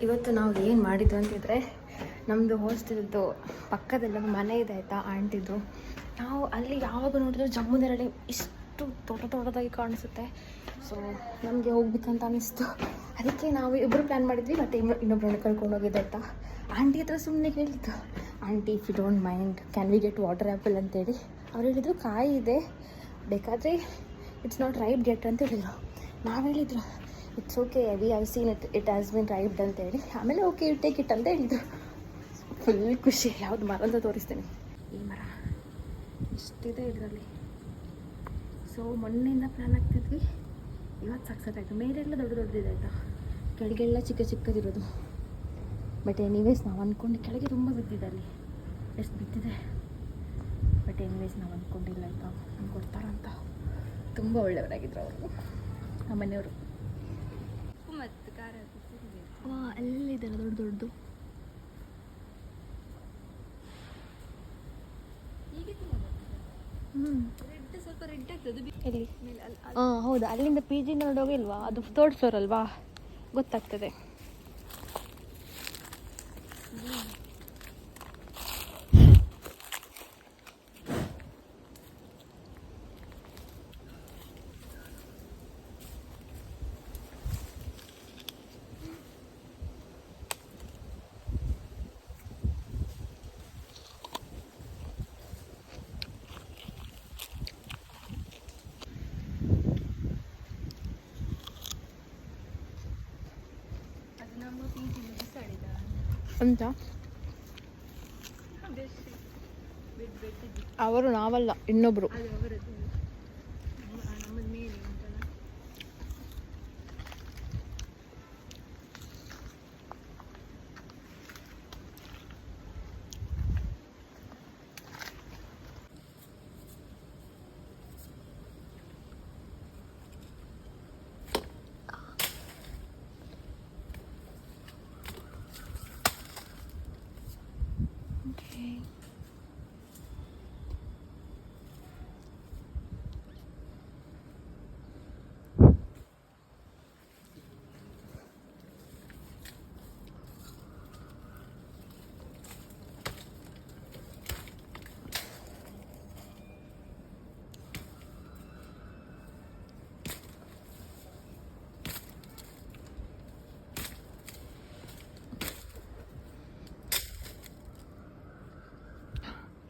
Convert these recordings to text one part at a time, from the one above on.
ಇವತ್ತು ನಾವು ಏನು ಮಾಡಿದ್ದು ಅಂತಿದ್ರೆ, ನಮ್ಮದು ಹಾಸ್ಟೆಲ್ದು ಪಕ್ಕದಲ್ಲ ಮನೆ ಇದೆ ಆಯಿತಾ, ಆಂಟಿದು. ನಾವು ಅಲ್ಲಿ ಯಾವಾಗ ನೋಡಿದ್ರು ಜಮ್ಮುನಲ್ಲಿ ಇಷ್ಟು ದೊಡ್ಡದಾಗಿ ಕಾಣಿಸುತ್ತೆ. ಸೊ ನಮಗೆ ಹೋಗ್ಬೇಕಂತ ಅನಿಸ್ತು. ಅದಕ್ಕೆ ನಾವು ಇಬ್ಬರು ಪ್ಲ್ಯಾನ್ ಮಾಡಿದ್ವಿ, ಮತ್ತು ಇನ್ನೊಬ್ಬರನ್ನ ಕರ್ಕೊಂಡು ಹೋಗಿದ್ದೆ ಆಯಿತಾ. ಆಂಟಿ ಹತ್ರ ಸುಮ್ಮನೆ ಹೇಳಿದ್ದು, aunty if you don't mind can we get water apple ಅಂತೇಳಿ. ಅವ್ರು ಹೇಳಿದ್ರು ಕಾಯಿ ಇದೆ, ಬೇಕಾದರೆ ಇಟ್ಸ್ ನಾಟ್ ರೈಪ್ ಗೆಟ್ ಅಂತ ಹೇಳಿದ್ರು. ನಾವು ಹೇಳಿದ್ರು it's okay, we have seen it has been riped ಅಂತೇಳಿ. ಆಮೇಲೆ ಓಕೆ ಯು ಟೇಕ್ ಇಟ್ ಅಂತ ಹೇಳಿದ್ರು. ಫುಲ್ ಖುಷಿ. ಯಾವುದು ಮರ ಅಂತ ತೋರಿಸ್ತೀನಿ. ಈ ಮರ ಇಷ್ಟಿದೆ ಇದರಲ್ಲಿ. ಸೊ ಮೊನ್ನೆಯಿಂದ ಪ್ಲ್ಯಾನ್ ಆಗ್ತಿದ್ವಿ, ಇವತ್ತು ಸಕ್ಸಸ್ ಆಯಿತು. ಮೇಲೆಲ್ಲ ದೊಡ್ಡದಿದೆ ಆಯಿತಾ, ಕೆಳಗೆಲ್ಲ ಚಿಕ್ಕದಿರೋದು. ಬಟ್ ಎನಿವೇಸ್ ನಾವು ಅಂದ್ಕೊಂಡು ಕೆಳಗೆ ತುಂಬ ಬಿದ್ದಿದೆ, ಅಲ್ಲಿ ಎಷ್ಟು ಬಿದ್ದಿದೆ. ಬಟ್ ಎನಿವೇಸ್ ನಾವು ಅಂದ್ಕೊಂಡಿಲ್ಲ ಆಯಿತಾ, ನಮ್ಗೆ ಕೊಡ್ತಾರಂತ. ತುಂಬ ಒಳ್ಳೆಯವರಾಗಿದ್ರು ಅವರು, ನಮ್ಮ ಮನೆಯವರು. ಮತ್ತು ಖಾರ ಅಲ್ಲಿದೆ ದೊಡ್ಡದು. ಸ್ವಲ್ಪ ರೆಡ್ ಆಗ್ತದೆ ಎಲ್ಲಿ? ಹಾಂ ಹೌದು, ಅಲ್ಲಿಂದ ಪಿ ಜಿ ನೋಡೋಗಿಲ್ವಾ, ಅದು ಥರ್ಡ್ ಫ್ಲೋರ್ ಅಲ್ವಾ, ಗೊತ್ತಾಗ್ತದೆ. ಅಂತ ಅವರು, ನಾವಲ್ಲ, ಇನ್ನೊಬ್ರು.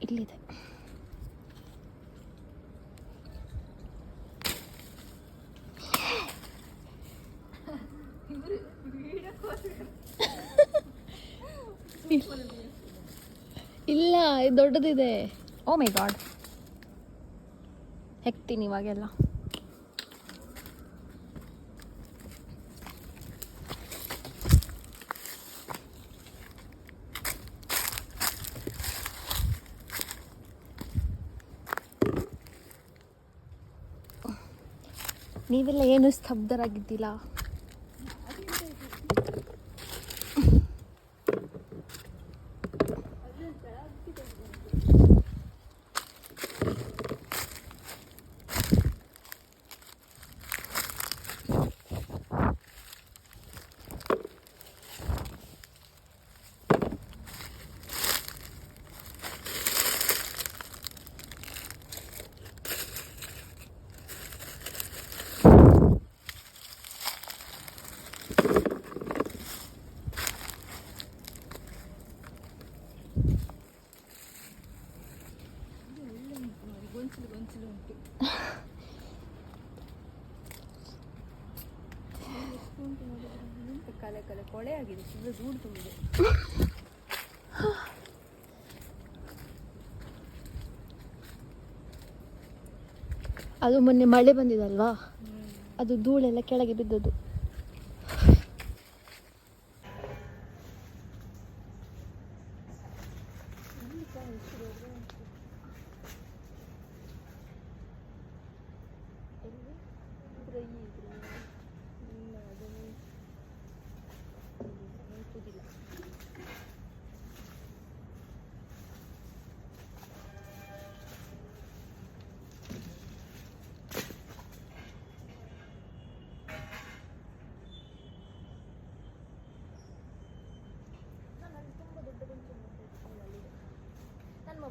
ಇಲ್ಲಿದೆ. ಇಲ್ಲ, ಇದು ದೊಡ್ಡದಿದೆ. ಓ ಮೈ ಗಾಡ್, ಹೆಕ್ತೀನಿ ಇವಾಗೆಲ್ಲ. ನೀವೆಲ್ಲ ಏನು ಸ್ತಬ್ಧರಾಗಿದ್ದಿಲ್ಲ? ಕೊಳೆ ಆಗಿದೆ, ಧೂಳು ತುಂಬಿದೆ. ಅದು ಮೊನ್ನೆ ಮಳೆ ಬಂದಿದಲ್ವಾ, ಅದು ಧೂಳೆಲ್ಲ ಕೆಳಗೆ ಬಿದ್ದದ್ದು.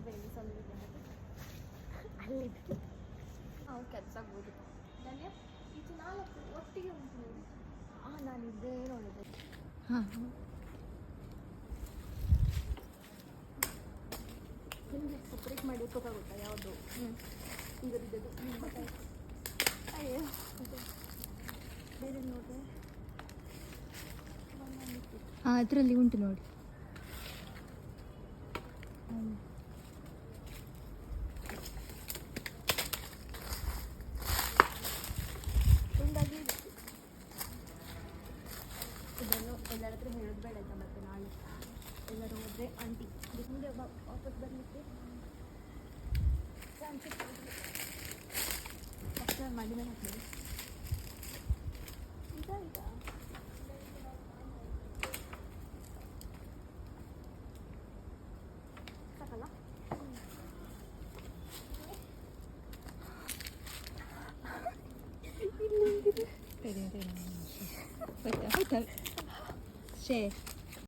ಬೆಳ್ಳಿ ಸಂದಿದೆ ಅಲ್ಲಿದೆ ನಾವು ಕೆಲ್ಸಕ್ಕೆ ಹೋಗಿದ್ದು ನನಗೆ ಇದು 4 ಒಟ್ಟಿಗೆ ಉಂಟು ನೋಡಿ. ನಾನು ಇದ್ದೇ ನೋಡಿದೆ. ಹಾಂ ನಿಮಗೆ ಸಪ್ರೇಟ್ ಮಾಡಿ ಗೊತ್ತಾಗುತ್ತಾ ಯಾವುದು ಇದರದ್ದು ಅಯ್ಯೋ ಬೇರೆ ನೋಡಿದೆ. ಹಾಂ ಅದರಲ್ಲಿ ಉಂಟು ನೋಡಿ. ತುಂಡಾಗಿ ಇದನ್ನು ಎಲ್ಲರ ಹತ್ರ ಹೇಳೋದು ಬೇಡ ಅಂತ. ಮತ್ತೆ ನಾಳೆ ಎಲ್ಲರೂ ಹೋದರೆ ಆಂಟಿ ಮುಂದೆ ವಾಪಸ್ ಬರಲಿಕ್ಕೆ ಫಸ್ಟ್ ಮಣ್ಣಿನ ಹಾಕ್ಬೋದು. ಈಗ ಸಾಕಲ್ಲ. ಆಯ್ತಾ ಶೇ